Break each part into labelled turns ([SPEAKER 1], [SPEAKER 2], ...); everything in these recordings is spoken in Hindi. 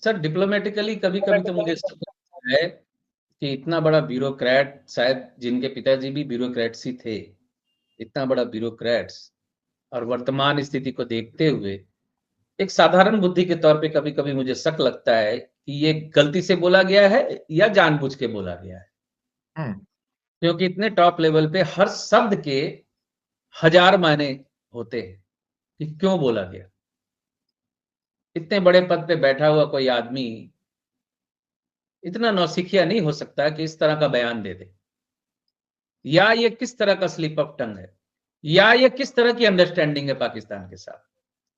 [SPEAKER 1] सर डिप्लोमेटिकली कभी कभी तो मुझे ऐसा लगता है कि इतना बड़ा ब्यूरोक्रेट, शायद जिनके पिताजी भी ब्यूरोक्रेट्स ही थे, इतना बड़ा ब्यूरोक्रेट्स, और वर्तमान स्थिति को देखते हुए एक साधारण बुद्धि के तौर पे कभी कभी मुझे शक लगता है कि ये गलती से बोला गया है या जानबूझ के बोला गया है।
[SPEAKER 2] हम्म।
[SPEAKER 1] क्योंकि इतने टॉप लेवल पे हर शब्द के हजार मायने होते हैं कि क्यों बोला गया। इतने बड़े पद पे बैठा हुआ कोई आदमी इतना नौसिखिया नहीं हो सकता कि इस तरह का बयान दे दे। या ये किस तरह का स्लिप ऑफ टंग है, या ये किस तरह की अंडरस्टैंडिंग है पाकिस्तान के साथ।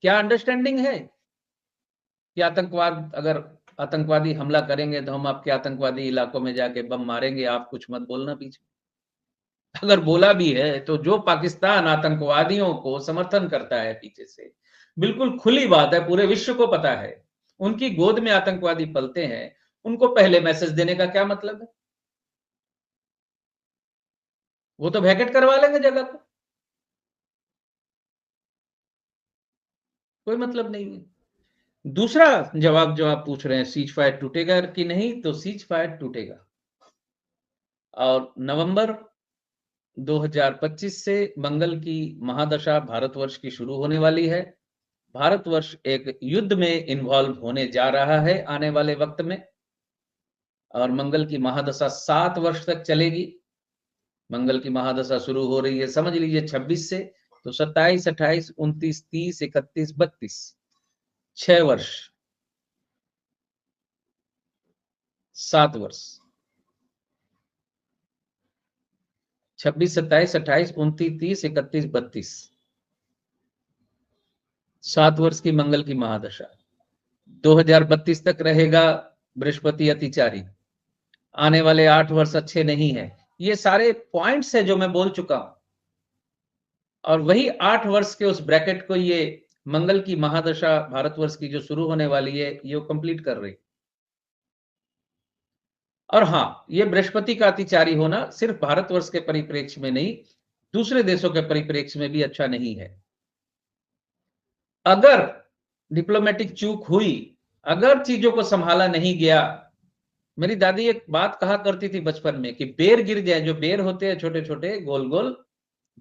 [SPEAKER 1] क्या अंडरस्टैंडिंग है कि आतंकवाद, अगर आतंकवादी हमला करेंगे तो हम आपके आतंकवादी इलाकों में जाके बम मारेंगे, आप कुछ मत बोलना पीछे। अगर बोला भी है तो जो पाकिस्तान आतंकवादियों को समर्थन करता है पीछे से, बिल्कुल खुली बात है, पूरे विश्व को पता है उनकी गोद में आतंकवादी पलते हैं, उनको पहले मैसेज देने का क्या मतलब है? वो तो वैकेट करवा लेंगे जगह को, कोई मतलब नहीं है। दूसरा जवाब जो आप पूछ रहे हैं, सीज फायर टूटेगा कि नहीं, तो सीज फायर टूटेगा और नवंबर 2025 से मंगल की महादशा भारतवर्ष की शुरू होने वाली है। भारतवर्ष एक युद्ध में इन्वॉल्व होने जा रहा है आने वाले वक्त में, और मंगल की महादशा 7 वर्ष तक चलेगी। मंगल की महादशा शुरू हो रही है समझ लीजिए 26 से, तो 27, 28, 29, 30, 31, 32, 6 वर्ष, 7 वर्ष, 26, 27, 28, 29, 30, 31, 32, 7 वर्ष की मंगल की महादशा। 2032 तक रहेगा बृहस्पति अतिचारी। आने वाले 8 वर्ष अच्छे नहीं है। ये सारे पॉइंट्स है जो मैं बोल चुका हूं, और वही 8 वर्ष के उस ब्रैकेट को ये मंगल की महादशा भारतवर्ष की जो शुरू होने वाली है ये कंप्लीट कर रही। और हाँ, ये बृहस्पति का अतिचारी होना सिर्फ भारतवर्ष के परिप्रेक्ष्य में नहीं, दूसरे देशों के परिप्रेक्ष्य में भी अच्छा नहीं है। अगर डिप्लोमेटिक चूक हुई, अगर चीजों को संभाला नहीं गया, मेरी दादी एक बात कहा करती थी बचपन में कि बेर गिर जाए, जो बेर होते हैं छोटे छोटे गोल गोल,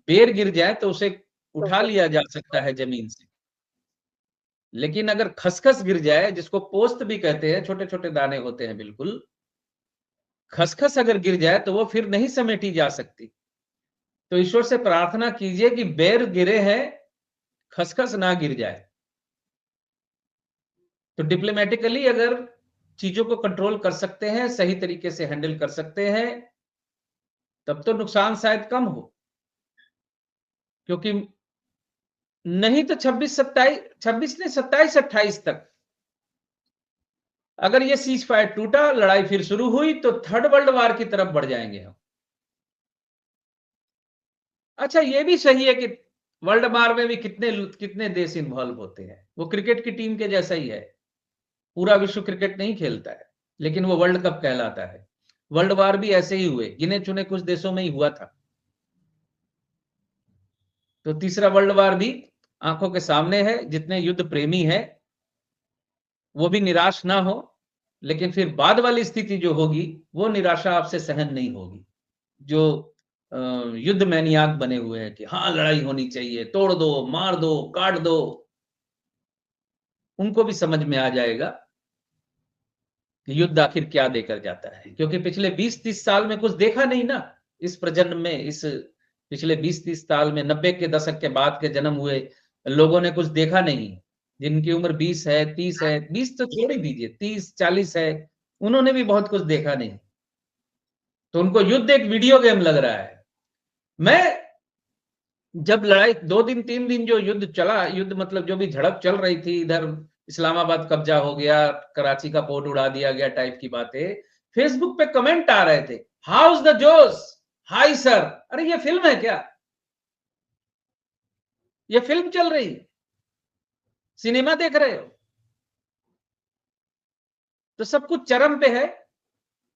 [SPEAKER 1] बेर गिर जाए तो उसे उठा लिया जा सकता है जमीन से, लेकिन अगर खसखस गिर जाए, जिसको पोस्त भी कहते हैं, छोटे छोटे दाने होते हैं बिल्कुल, खसखस अगर गिर जाए तो वो फिर नहीं समेटी जा सकती। तो ईश्वर से प्रार्थना कीजिए कि बेर गिरे हैं, खसखस ना गिर जाए। तो डिप्लोमेटिकली अगर चीजों को कंट्रोल कर सकते हैं, सही तरीके से हैंडल कर सकते हैं, तब तो नुकसान शायद कम हो। क्योंकि नहीं तो 26, 27, 26 ने 27, 28 तक अगर ये सीज फायर टूटा, लड़ाई फिर शुरू हुई, तो थर्ड वर्ल्ड वार की तरफ बढ़ जाएंगे हम। अच्छा, ये भी सही है कि वर्ल्ड वार में भी कितने कितने देश इन्वॉल्व होते हैं। वो क्रिकेट की टीम के जैसा ही है, पूरा विश्व क्रिकेट नहीं खेलता है, लेकिन वो वर्ल्ड कप कहलाता है। वर्ल्ड वार भी ऐसे ही हुए, गिने चुने कुछ देशों में ही हुआ था। तो तीसरा वर्ल्ड वार भी आंखों के सामने है। जितने युद्ध प्रेमी है वो भी निराश ना हो, लेकिन फिर बाद वाली स्थिति जो होगी वो निराशा आपसे सहन नहीं होगी। जो युद्ध मैनियाक बने हुए हैं कि हाँ लड़ाई होनी चाहिए, तोड़ दो, मार दो, काट दो, उनको भी समझ में आ जाएगा कि युद्ध आखिर क्या देकर जाता है। क्योंकि पिछले 20-30 साल में कुछ देखा नहीं ना इस प्रजन्म में। इस पिछले 20-30 साल में, 90 के दशक के बाद के जन्म हुए लोगों ने कुछ देखा नहीं। जिनकी उम्र 20 है, 30 है, 20 तो छोड़ ही दीजिए, 30, 40 है, उन्होंने भी बहुत कुछ देखा नहीं। तो उनको युद्ध एक वीडियो गेम लग रहा है। मैं जब लड़ाई 2 दिन 3 दिन जो युद्ध चला, युद्ध मतलब जो भी झड़प चल रही थी, इधर इस्लामाबाद कब्जा हो गया, कराची का पोर्ट उड़ा दिया गया टाइप की बातें, फेसबुक पे कमेंट आ रहे थे, हाउस द जोश, हाई सर। अरे ये फिल्म है क्या? ये फिल्म चल रही, सिनेमा देख रहे हो? तो सब कुछ चरम पे है,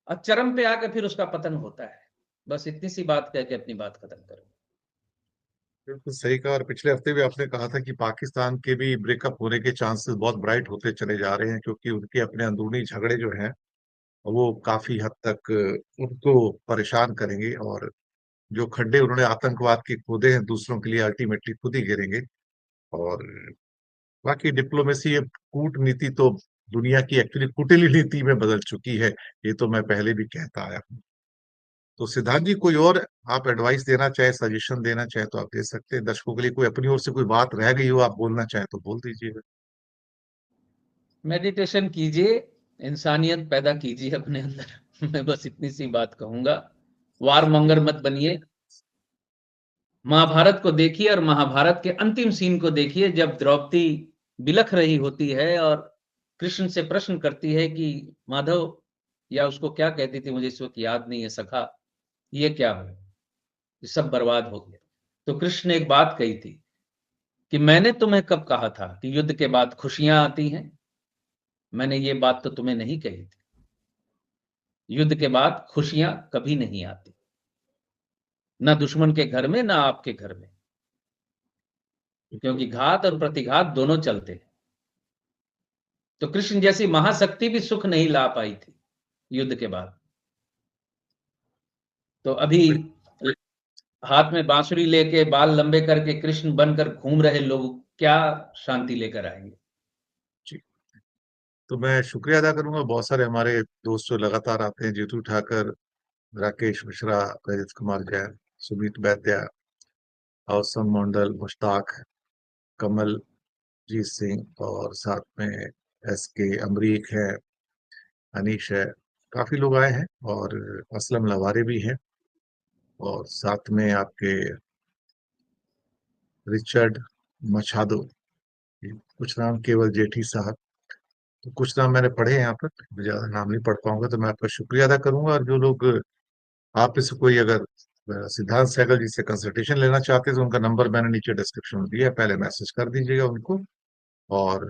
[SPEAKER 1] और चरम पे आकर फिर उसका पतन होता है। बस इतनी सी बात कह के अपनी बात खत्म करूं।
[SPEAKER 2] बिल्कुल सही कहा। और पिछले हफ्ते भी आपने कहा था कि पाकिस्तान के भी ब्रेकअप होने के चांसेस बहुत ब्राइट होते चले जा रहे हैं, क्योंकि उनके अपने अंदरूनी झगड़े जो हैं वो काफी हद तक उनको परेशान करेंगे, और जो खड्डे उन्होंने आतंकवाद के खोदे हैं दूसरों के लिए, अल्टीमेटली खुद ही गिरेंगे। और बाकी डिप्लोमेसी, कूटनीति तो दुनिया की एक्चुअली कुटिल नीति में बदल चुकी है। ये तो मैं पहले भी कहता आया हूँ। तो सिद्धांत जी, कोई और आप एडवाइस देना चाहे, सजेशन देना चाहे तो आप दे सकते हैं। दर्शकों के लिए कोई अपनी ओर से कोई बात रह गई हो, आप बोलना चाहे तो बोल दीजिएगा।
[SPEAKER 1] मेडिटेशन कीजिए, इंसानियत पैदा कीजिए अपने अंदर। मैं बस इतनी सी बात कहूंगा। वार मॉन्गर मत बनिए। महाभारत को देखिए और महाभारत के अंतिम सीन को देखिए, जब द्रौपदी बिलख रही होती है और कृष्ण से प्रश्न करती है कि माधव, या उसको क्या कहती थी मुझे इस वक्त याद नहीं है, सखा, ये क्या हो, ये सब बर्बाद हो गया। तो कृष्ण ने एक बात कही थी कि मैंने तुम्हें कब कहा था कि युद्ध के बाद खुशियां आती हैं? मैंने ये बात तो तुम्हें नहीं कही थी। युद्ध के बाद खुशियां कभी नहीं आती, ना दुश्मन के घर में ना आपके घर में, क्योंकि घात और प्रतिघात दोनों चलते हैं। तो कृष्ण जैसी महाशक्ति भी सुख नहीं ला पाई थी युद्ध के बाद। तो अभी हाथ में बांसुरी लेके बाल लंबे करके कृष्ण बनकर घूम रहे लोग क्या शांति लेकर आएंगे?
[SPEAKER 2] जी। तो मैं शुक्रिया अदा करूंगा। बहुत सारे हमारे दोस्त जो लगातार आते हैं, जीतू ठाकर, राकेश मिश्रा, रजत कुमार जैन, सुमित वैद्य, औसम मंडल, मुश्ताक, कमल जीत सिंह, और साथ में एस के अमरीक है, अनीश है, काफी लोग आए हैं। और असलम लवारे भी हैं। और साथ में आपके रिचर्ड मछादो, कुछ नाम केवल जेठी साहब। तो कुछ नाम मैंने पढ़े हैं यहाँ पर, मैं ज्यादा नाम नहीं पढ़ पाऊंगा। तो मैं आपका शुक्रिया अदा करूंगा। और जो लोग, आप में से कोई अगर सिद्धांत सहगल जी से कंसल्टेशन लेना चाहते हैं तो उनका नंबर मैंने नीचे डिस्क्रिप्शन में दिया है, पहले मैसेज कर दीजिएगा उनको। और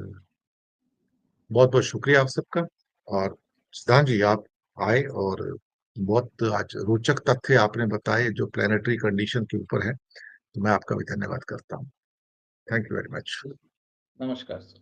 [SPEAKER 2] बहुत बहुत शुक्रिया आप सबका। और सिद्धांत जी, आप आए और बहुत आज रोचक तथ्य आपने बताए जो प्लानिटरी कंडीशन के ऊपर है, तो मैं आपका भी धन्यवाद करता हूँ। Thank you very much.
[SPEAKER 1] नमस्कार सर।